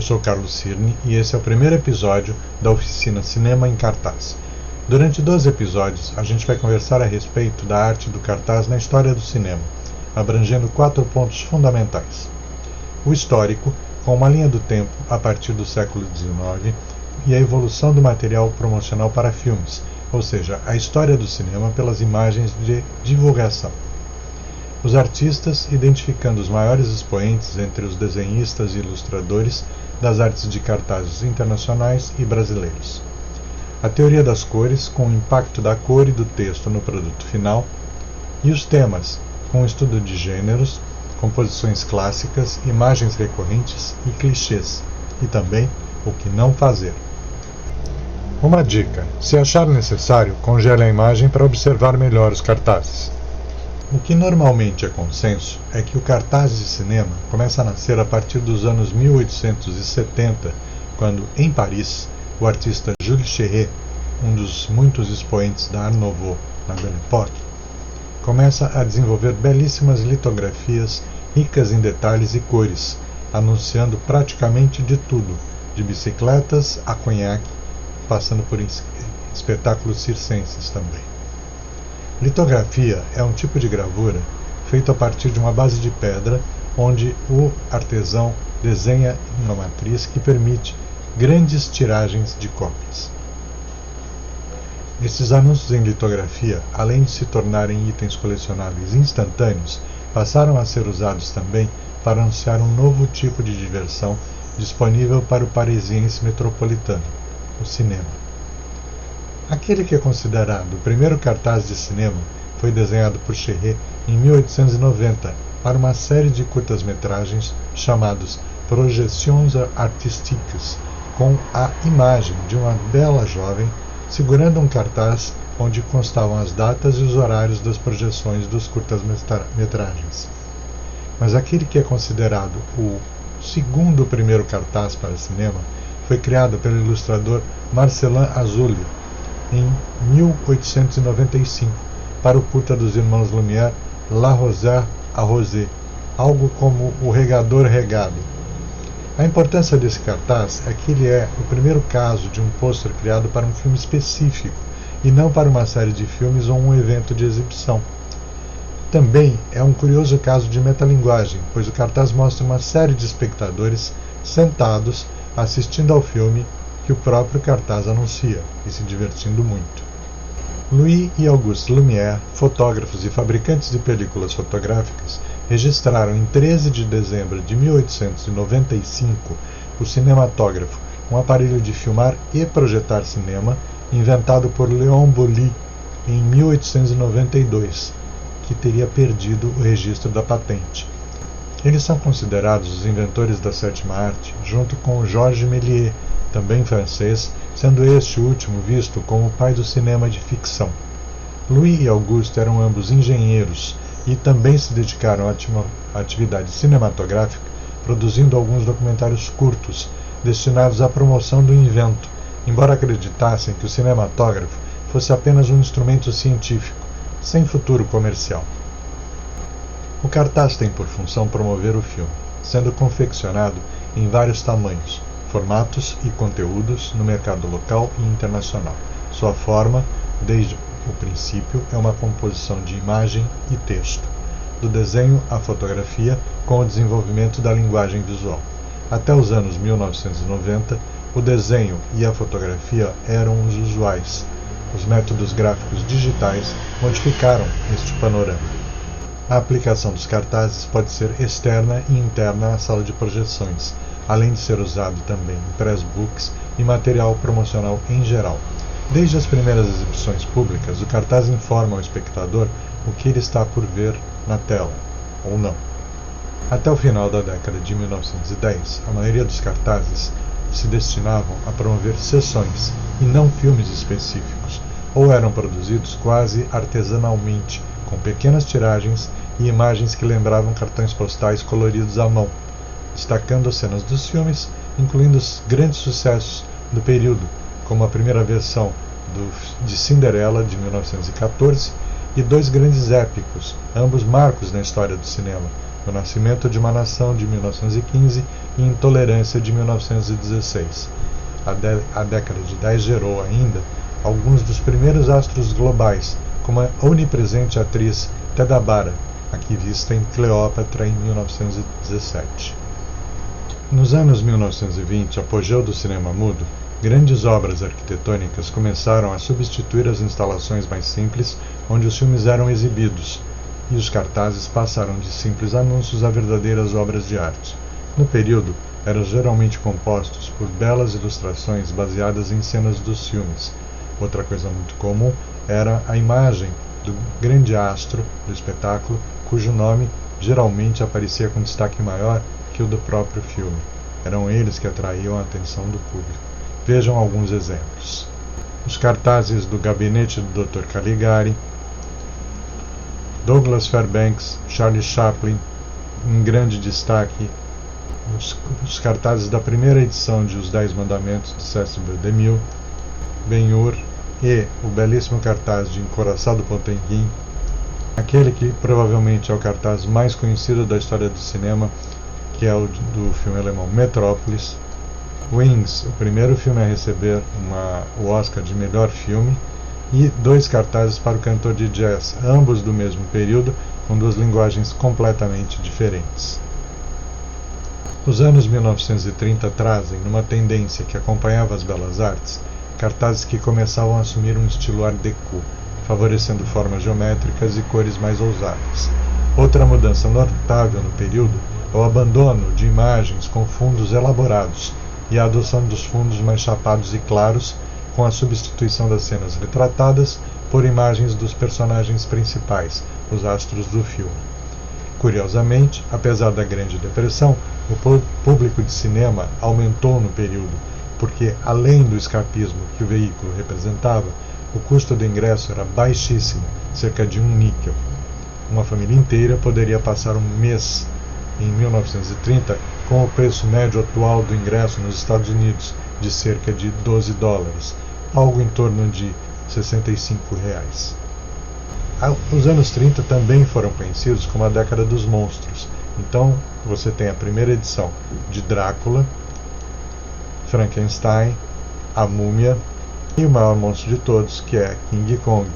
sou Carlos Cirne e esse é o primeiro episódio da oficina Cinema em Cartaz. Durante 12 episódios, a gente vai conversar a respeito da arte do cartaz na história do cinema, abrangendo 4 pontos fundamentais. O histórico, com uma linha do tempo a partir do século XIX, e a evolução do material promocional para filmes, ou seja, a história do cinema pelas imagens de divulgação. Os artistas identificando os maiores expoentes entre os desenhistas e ilustradores das artes de cartazes internacionais e brasileiros. A teoria das cores, com o impacto da cor e do texto no produto final. E os temas, com o estudo de gêneros, composições clássicas, imagens recorrentes e clichês. E também o que não fazer. Uma dica: se achar necessário, congele a imagem para observar melhor os cartazes. O que normalmente é consenso é que o cartaz de cinema começa a nascer a partir dos anos 1870, quando, em Paris, o artista Jules Chéret, um dos muitos expoentes da Art Nouveau na Belle Époque, começa a desenvolver belíssimas litografias ricas em detalhes e cores, anunciando praticamente de tudo, de bicicletas a conhaque, passando por espetáculos circenses também. Litografia é um tipo de gravura feito a partir de uma base de pedra, onde o artesão desenha uma matriz que permite grandes tiragens de cópias. Esses anúncios em litografia, além de se tornarem itens colecionáveis instantâneos, passaram a ser usados também para anunciar um novo tipo de diversão disponível para o parisiense metropolitano, o cinema. Aquele que é considerado o primeiro cartaz de cinema foi desenhado por Chéret em 1890 para uma série de curtas-metragens chamados Projections Artistiques, com a imagem de uma bela jovem segurando um cartaz onde constavam as datas e os horários das projeções dos curtas-metragens. Mas aquele que é considerado o segundo primeiro cartaz para cinema foi criado pelo ilustrador Marcellin Azoulay em 1895 para o curta dos irmãos Lumière L'arroseur arrosé, algo como o regador regado. A importância desse cartaz é que ele é o primeiro caso de um pôster criado para um filme específico e não para uma série de filmes ou um evento de exibição. Também é um curioso caso de metalinguagem, pois o cartaz mostra uma série de espectadores sentados assistindo ao filme que o próprio cartaz anuncia e se divertindo muito. Louis e Auguste Lumière, fotógrafos e fabricantes de películas fotográficas, registraram em 13 de dezembro de 1895 o cinematógrafo, um aparelho de filmar e projetar cinema inventado por Léon Boly em 1892, que teria perdido o registro da patente. Eles são considerados os inventores da sétima arte, junto com Georges Méliès, também francês, sendo este último visto como o pai do cinema de ficção. Louis e Auguste eram ambos engenheiros e também se dedicaram à atividade cinematográfica, produzindo alguns documentários curtos, destinados à promoção do invento, embora acreditassem que o cinematógrafo fosse apenas um instrumento científico, sem futuro comercial. O cartaz tem por função promover o filme, sendo confeccionado em vários tamanhos, formatos e conteúdos no mercado local e internacional. Sua forma, desde o princípio, é uma composição de imagem e texto, do desenho à fotografia, com o desenvolvimento da linguagem visual. Até os anos 1990, o desenho e a fotografia eram os usuais. Os métodos gráficos digitais modificaram este panorama. A aplicação dos cartazes pode ser externa e interna à sala de projeções, além de ser usado também em pressbooks e material promocional em geral. Desde as primeiras exibições públicas, o cartaz informa ao espectador o que ele está por ver na tela, ou não. Até o final da década de 1910, a maioria dos cartazes se destinavam a promover sessões e não filmes específicos, ou eram produzidos quase artesanalmente, com pequenas tiragens e imagens que lembravam cartões postais coloridos à mão, destacando as cenas dos filmes, incluindo os grandes sucessos do período, como a primeira versão de Cinderela, de 1914, e 2 grandes épicos, ambos marcos na história do cinema, O Nascimento de uma Nação, de 1915, e Intolerância, de 1916. A década de 10 gerou ainda alguns dos primeiros astros globais, como a onipresente atriz Theda Bara, aqui vista em Cleópatra, em 1917. Nos anos 1920, apogeu do cinema mudo, grandes obras arquitetônicas começaram a substituir as instalações mais simples onde os filmes eram exibidos, e os cartazes passaram de simples anúncios a verdadeiras obras de arte. No período, eram geralmente compostos por belas ilustrações baseadas em cenas dos filmes. Outra coisa muito comum era a imagem do grande astro do espetáculo, cujo nome geralmente aparecia com destaque maior que o do próprio filme. Eram eles que atraíam a atenção do público. Vejam alguns exemplos. Os cartazes do Gabinete do Dr. Caligari, Douglas Fairbanks, Charlie Chaplin, em grande destaque, os cartazes da primeira edição de Os 10 Mandamentos de Cecil B. DeMille, Ben-Hur, e o belíssimo cartaz de Encoraçado Potemkin, aquele que provavelmente é o cartaz mais conhecido da história do cinema, que é o do filme alemão Metrópolis. Wings, o primeiro filme a receber o Oscar de melhor filme, e 2 cartazes para o cantor de jazz, ambos do mesmo período, com 2 linguagens completamente diferentes. Os anos 1930 trazem, numa tendência que acompanhava as belas artes, cartazes que começavam a assumir um estilo Art Deco, favorecendo formas geométricas e cores mais ousadas. Outra mudança notável no período é o abandono de imagens com fundos elaborados e a adoção dos fundos mais chapados e claros, com a substituição das cenas retratadas por imagens dos personagens principais, os astros do filme. Curiosamente, apesar da Grande Depressão, o público de cinema aumentou no período, porque, além do escapismo que o veículo representava, o custo do ingresso era baixíssimo, cerca de $1. Uma família inteira poderia passar um mês, em 1930, com o preço médio atual do ingresso nos Estados Unidos, de cerca de $12, algo em torno de R$65. Os anos 30 também foram conhecidos como a década dos monstros. Então, você tem a primeira edição de Drácula, Frankenstein, a Múmia e o maior monstro de todos, que é King Kong,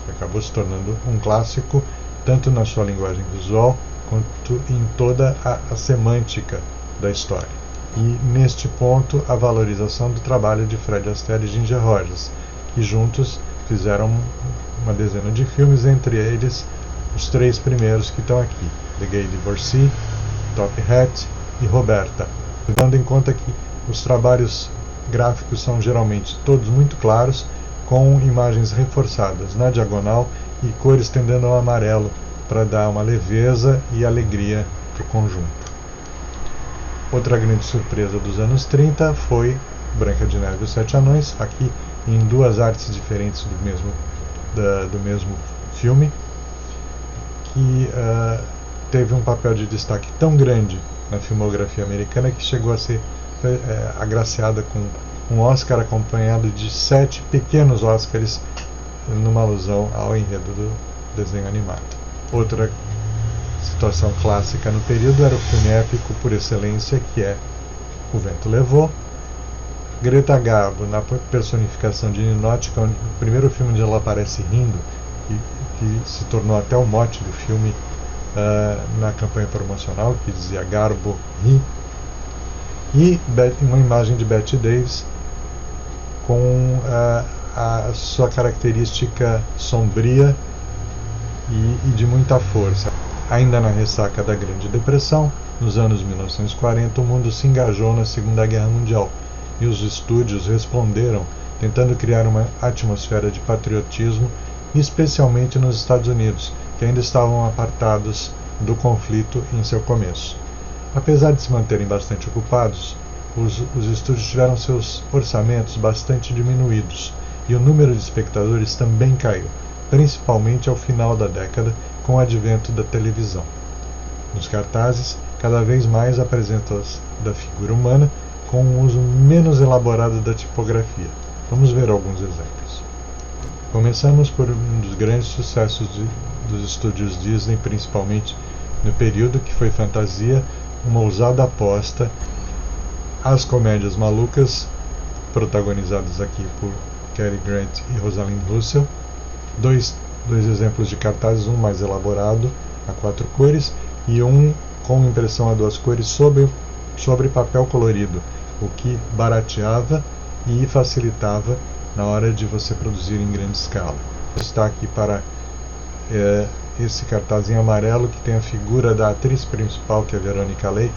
que acabou se tornando um clássico, tanto na sua linguagem visual, quanto em toda a semântica da história. E, neste ponto, a valorização do trabalho de Fred Astaire e Ginger Rogers, que juntos fizeram uma dezena de filmes, entre eles os 3 primeiros que estão aqui, The Gay Divorcee, Top Hat e Roberta, levando em conta que os trabalhos gráficos são geralmente todos muito claros, com imagens reforçadas na diagonal e cores tendendo ao amarelo, para dar uma leveza e alegria para o conjunto. Outra grande surpresa dos anos 30 foi Branca de Neve e os 7 Anões, aqui em 2 artes diferentes do mesmo filme, que teve um papel de destaque tão grande na filmografia americana que chegou a ser agraciada com um Oscar acompanhado de 7 pequenos Oscars, numa alusão ao enredo do desenho animado. Outra situação clássica no período era o filme épico por excelência, que é O Vento Levou. Greta Garbo, na personificação de Ninotchka, o primeiro filme onde ela aparece rindo, que se tornou até o mote do filme na campanha promocional, que dizia Garbo ri. E uma imagem de Bette Davis com a sua característica sombria e de muita força. Ainda na ressaca da Grande Depressão, nos anos 1940, o mundo se engajou na Segunda Guerra Mundial e os estúdios responderam tentando criar uma atmosfera de patriotismo, especialmente nos Estados Unidos, que ainda estavam apartados do conflito em seu começo. Apesar de se manterem bastante ocupados, os estúdios tiveram seus orçamentos bastante diminuídos e o número de espectadores também caiu, principalmente ao final da década, com o advento da televisão. Nos cartazes, cada vez mais apresentações da figura humana com um uso menos elaborado da tipografia. Vamos ver alguns exemplos. Começamos por um dos grandes sucessos dos estúdios Disney, principalmente no período, que foi fantasia, uma ousada aposta. As Comédias Malucas, protagonizadas aqui por Cary Grant e Rosalind Russell. Dois exemplos de cartazes, um mais elaborado, a 4 cores, e um com impressão a 2 cores sobre papel colorido, o que barateava e facilitava na hora de você produzir em grande escala. Está aqui para esse cartaz em amarelo, que tem a figura da atriz principal, que é Veronica Leigh,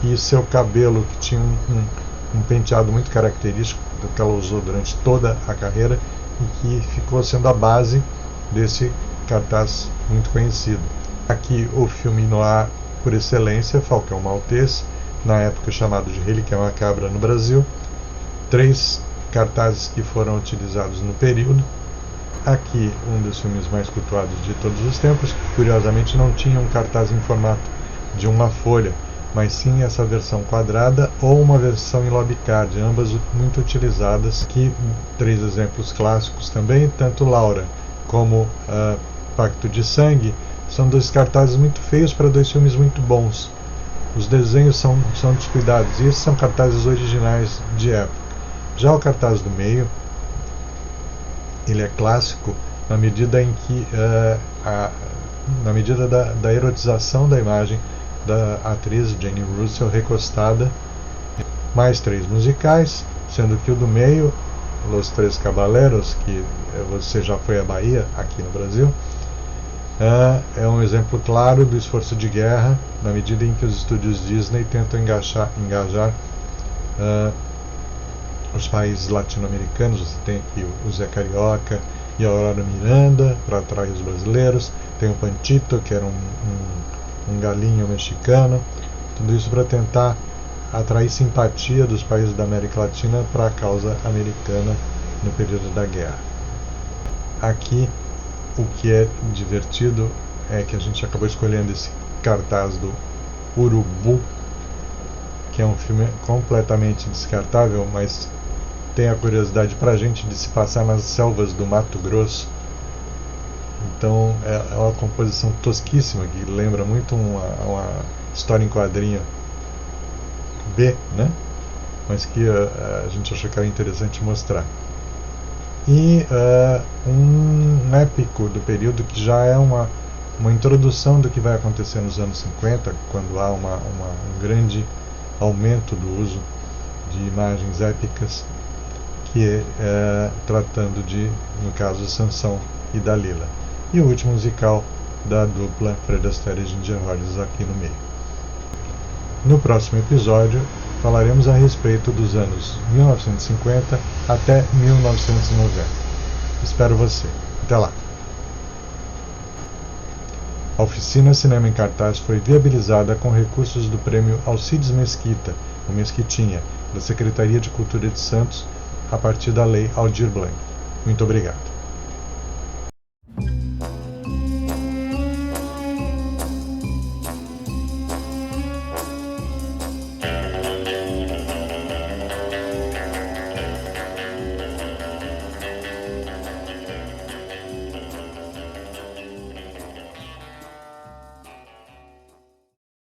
e seu cabelo, que tinha um penteado muito característico que ela usou durante toda a carreira e que ficou sendo a base desse cartaz muito conhecido. Aqui o filme noir por excelência, Falcão Maltês, na época chamado de Relíquia Macabra no Brasil. 3 cartazes que foram utilizados no período. Aqui um dos filmes mais cultuados de todos os tempos, que curiosamente não tinha um cartaz em formato de uma folha, mas sim essa versão quadrada ou uma versão em lobicard, ambas muito utilizadas. Aqui 3 exemplos clássicos também, tanto Laura como Pacto de Sangue são 2 cartazes muito feios para 2 filmes muito bons. Os desenhos são descuidados, e esses são cartazes originais de época. Já o cartaz do meio, ele é clássico na medida em que na medida da erotização da imagem da atriz Jane Russell recostada. Mais 3 musicais, sendo que o do meio, Los Tres Caballeros, que Você Já Foi à Bahia, aqui no Brasil, é um exemplo claro do esforço de guerra, na medida em que os estúdios Disney tentam engajar os países latino-americanos. Você tem aqui o Zé Carioca e a Aurora Miranda para atrair os brasileiros, tem o Panchito, que era um galinho mexicano, tudo isso para tentar atrair simpatia dos países da América Latina para a causa americana no período da guerra. Aqui o que é divertido é que a gente acabou escolhendo esse cartaz do Urubu, que é um filme completamente descartável, mas tem a curiosidade para a gente de se passar nas selvas do Mato Grosso. Então é uma composição tosquíssima, que lembra muito uma história em quadrinho B, né? Mas que a gente achou que era interessante mostrar. E um épico do período, que já é uma introdução do que vai acontecer nos anos 50, quando há um grande aumento do uso de imagens épicas, que é tratando de, no caso, Sansão e Dalila. E o último musical da dupla Fred Astaire e Ginger Rogers aqui no meio. No próximo episódio falaremos a respeito dos anos 1950 até 1990. Espero você. Até lá! A oficina Cinema em Cartaz foi viabilizada com recursos do prêmio Alcides Mesquita, o Mesquitinha, da Secretaria de Cultura de Santos, a partir da Lei Aldir Blanc. Muito obrigado.